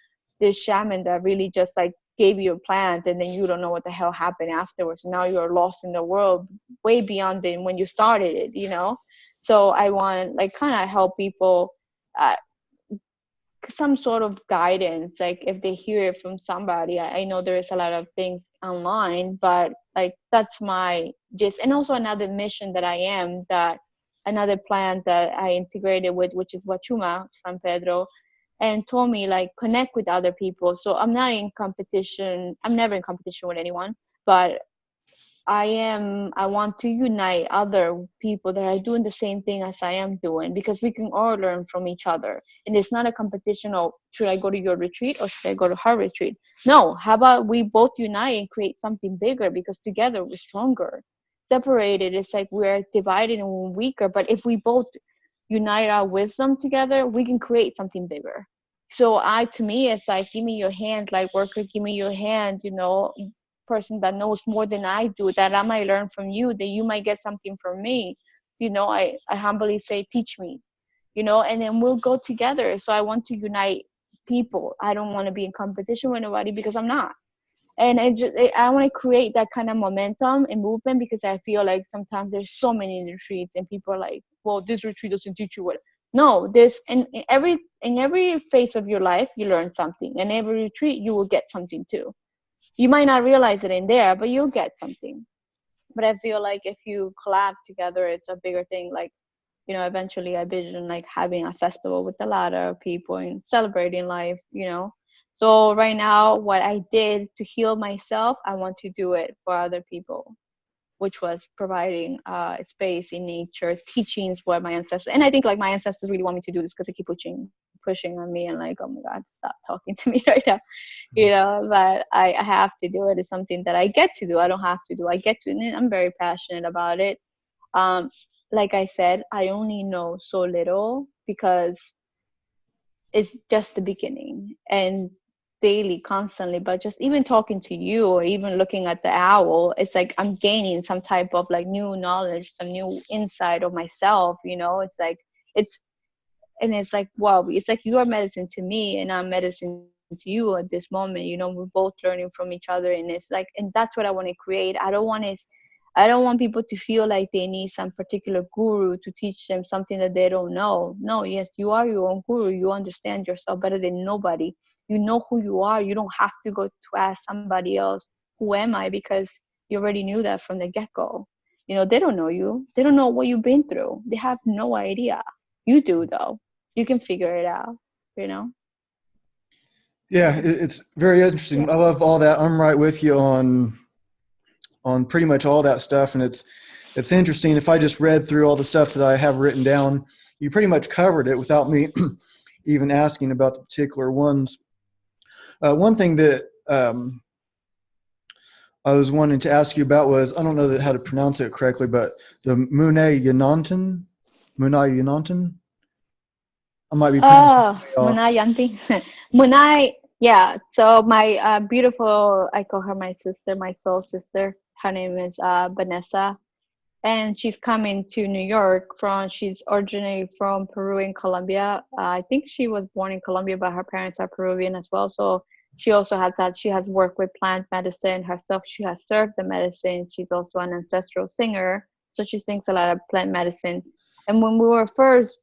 this shaman that really just like gave you a plant, and then you don't know what the hell happened afterwards. Now you're lost in the world, way beyond than when you started it. So I want, like, kind of help people, uh, some sort of guidance, like if they hear it from somebody. I know there is a lot of things online, but like that's my just. And also another mission that I am, that another plant that I integrated with, which is Wachuma San Pedro, and told me, like, connect with other people. So I'm never in competition with anyone, but I want to unite other people that are doing the same thing as I am doing, because we can all learn from each other. And it's not a competition of should I go to your retreat or should I go to her retreat? No, how about we both unite and create something bigger, because together we're stronger. Separated, it's like we're divided and we're weaker. But if we both unite our wisdom together, we can create something bigger. So to me, it's like, give me your hand, like worker, give me your hand, person that knows more than I do, that I might learn from you, that you might get something from me. I humbly say, teach me, and then we'll go together. So I want to unite people. I don't want to be in competition with nobody, because I'm not. And I want to create that kind of momentum and movement, because I feel like sometimes there's so many retreats and people are like, well, this retreat doesn't teach you what. No, there's in every phase of your life you learn something, and every retreat you will get something too. You might not realize it in there, but you'll get something. But I feel like if you collab together, it's a bigger thing. Like, eventually I vision like having a festival with a lot of people and celebrating life. So right now, what I did to heal myself, I want to do it for other people, which was providing space in nature, teachings what my ancestors, and I think like my ancestors really want me to do this, because they keep pushing on me and like, oh my God, stop talking to me right now. But I have to do it. It's something that I get to do. I don't have to do. I get to, and I'm very passionate about it. um like I said, I only know so little, because it's just the beginning, and daily, constantly. But just even talking to you, or even looking at the owl, it's like I'm gaining some type of like new knowledge, some new insight of myself. It's like it's and it's like, wow, it's like you are medicine to me and I'm medicine to you at this moment. We're both learning from each other, and it's like, and that's what I want to create. I don't want people to feel like they need some particular guru to teach them something that they don't know. No, yes, you are your own guru. You understand yourself better than nobody. You know who you are. You don't have to go to ask somebody else, who am I? Because you already knew that from the get-go. They don't know you. They don't know what you've been through. They have no idea. You do, though. You can figure it out, you know? Yeah, So, it's very yeah. interesting. I love all that. I'm right with you on pretty much all that stuff, and it's interesting. If I just read through all the stuff that I have written down, you pretty much covered it without me even asking about the particular ones. One thing that I was wanting to ask you about was, I don't know how to pronounce it correctly, but the Munay Yanantan. I might be pronouncing Oh, it way off. Munai Yanti. Munai, yeah. So my beautiful, I call her my sister, my soul sister. Her name is Vanessa. And she's coming to New York she's originally from Peru and Colombia. I think she was born in Colombia, but her parents are Peruvian as well. So she has worked with plant medicine herself. She has served the medicine. She's also an ancestral singer. So she sings a lot of plant medicine. And when we were first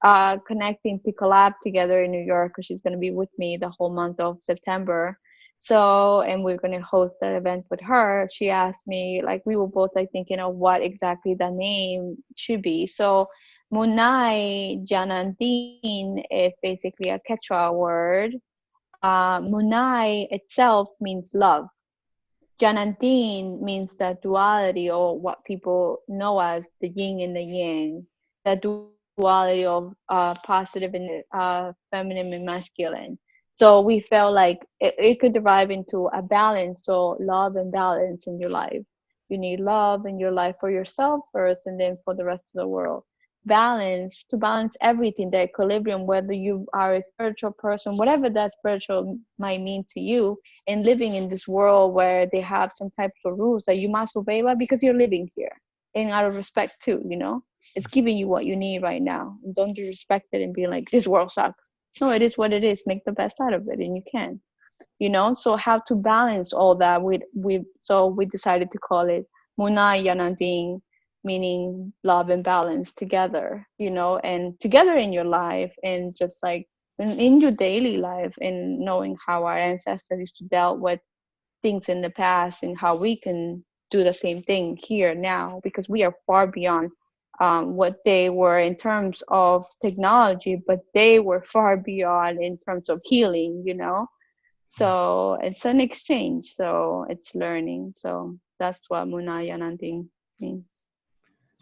connecting to collab together in New York, because she's going to be with me the whole month of September, so, and we're going to host that event with her. She asked me, like, we were both like thinking of what exactly the name should be. So, Munai Janandin is basically a Quechua word. Munai itself means love. Janandin means the duality, or what people know as the yin and the yang, the duality of positive and feminine and masculine. So we felt like it could derive into a balance. So love and balance in your life. You need love in your life for yourself first, and then for the rest of the world. Balance, to balance everything, the equilibrium, whether you are a spiritual person, whatever that spiritual might mean to you, and living in this world where they have some types of rules that you must obey by, because you're living here, and out of respect too. It's giving you what you need right now. And don't disrespect it and be like, this world sucks. No, it is what it is. Make the best out of it, and you can. So how to balance all that so we decided to call it Muna Yananding, meaning love and balance together, and together in your life, and just like in your daily life, and knowing how our ancestors used to deal with things in the past, and how we can do the same thing here now, because we are far beyond what they were in terms of technology, but they were far beyond in terms of healing. So it's an exchange. So it's learning. So That's what Munaya Nanding means.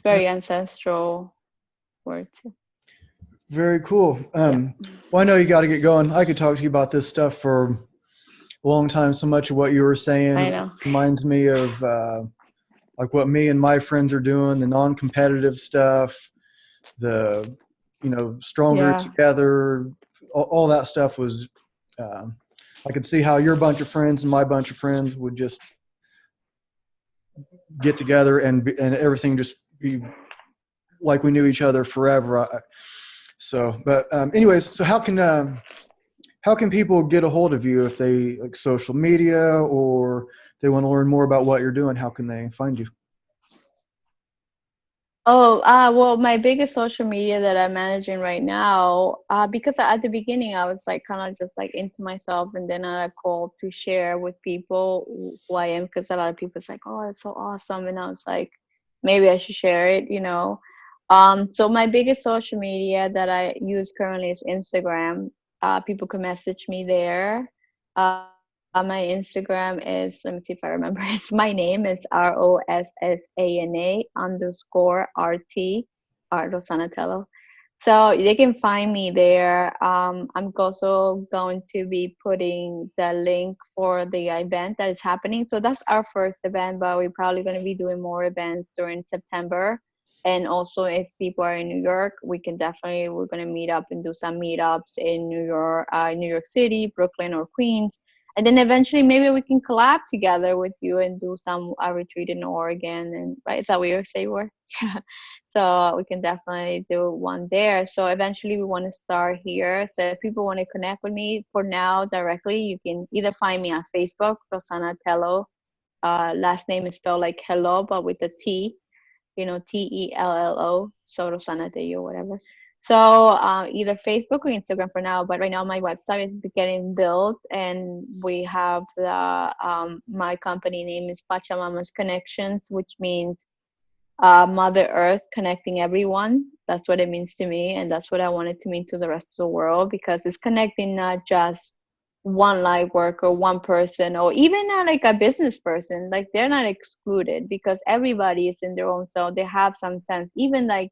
Very ancestral word too. Very cool. Yeah. Well, I know you got to get going. I could talk to you about this stuff for a long time. So much of what you were saying I know. reminds me of like what me and my friends are doing, the non-competitive stuff, the, stronger Yeah. together, all that stuff was, I could see how your bunch of friends and my bunch of friends would just get together and everything just be like we knew each other forever. But anyways, so how can people get a hold of you if they like social media or they want to learn more about what you're doing? How can they find you? Oh, well, my biggest social media that I'm managing right now, because at the beginning I was like kind of just like into myself, and then I called to share with people who I am, because a lot of people it's like, oh, it's so awesome, and I was like, maybe I should share it, you know. So my biggest social media that I use currently is Instagram. People can message me there. My Instagram is, let me see if I remember, it's my name. It's Rossana_RT, Rossana Tello. So they can find me there. I'm also going to be putting the link for the event that is happening. So that's our first event, but we're probably going to be doing more events during September. And also, if people are in New York, we're going to meet up and do some meetups in New York City, Brooklyn, or Queens. And then eventually maybe we can collab together with you and do some retreat in Oregon. And right, is that what you're saying? Yeah. So we can definitely do one there. So eventually we want to start here. So if people want to connect with me for now directly, you can either find me on Facebook, Rossana Tello. Last name is spelled like hello, but with a T, Tello, so Rossana Tello, whatever. So either Facebook or Instagram for now, but right now my website is getting built, and we have my company name is Pachamama's Connections, which means Mother Earth connecting everyone. That's what it means to me, and that's what I want it to mean to the rest of the world, because it's connecting not just one light worker, one person, or even not like a business person. Like they're not excluded, because everybody is in their own self. They have some sense. Even like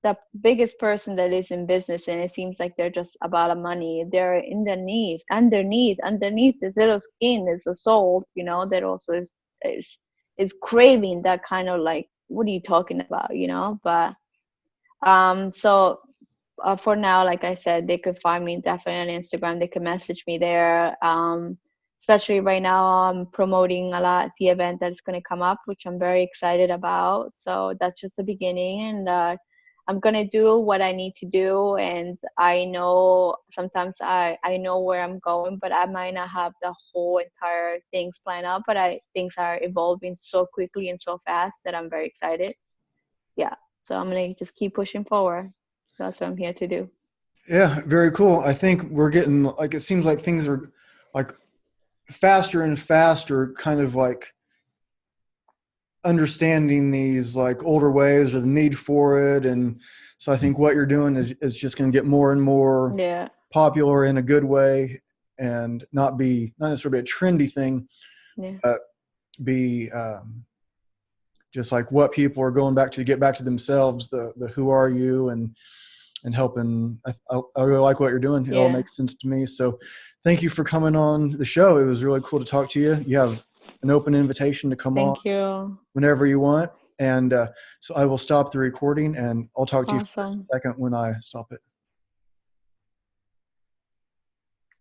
the biggest person that is in business, and it seems like they're just about a money, they're underneath this little skin is a soul, that also is is craving that kind of like, what are you talking about, but so for now, like I said, they could find me definitely on Instagram. They could message me there. Especially right now, I'm promoting a lot the event that's going to come up, which I'm very excited about. So that's just the beginning, and I'm going to do what I need to do. And I know sometimes I know where I'm going, but I might not have the whole entire things planned out. But things are evolving so quickly and so fast that I'm very excited. Yeah. So I'm going to just keep pushing forward. That's what I'm here to do. Yeah, very cool. I think we're getting like, it seems like things are like faster and faster, kind of like understanding these like older ways or the need for it. And so I think what you're doing is just going to get more and more Yeah. popular in a good way, and not necessarily a trendy thing, Yeah. but be just like what people are going back to get back to themselves, the who are you, and helping. I really like what you're doing. It all Yeah. makes sense to me. So thank you for coming on the show. It was really cool to talk to you. You have an open invitation to come on Thank you. whenever you want. And so I will stop the recording, and I'll talk to you for just Awesome. a second when I stop it.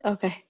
Okay.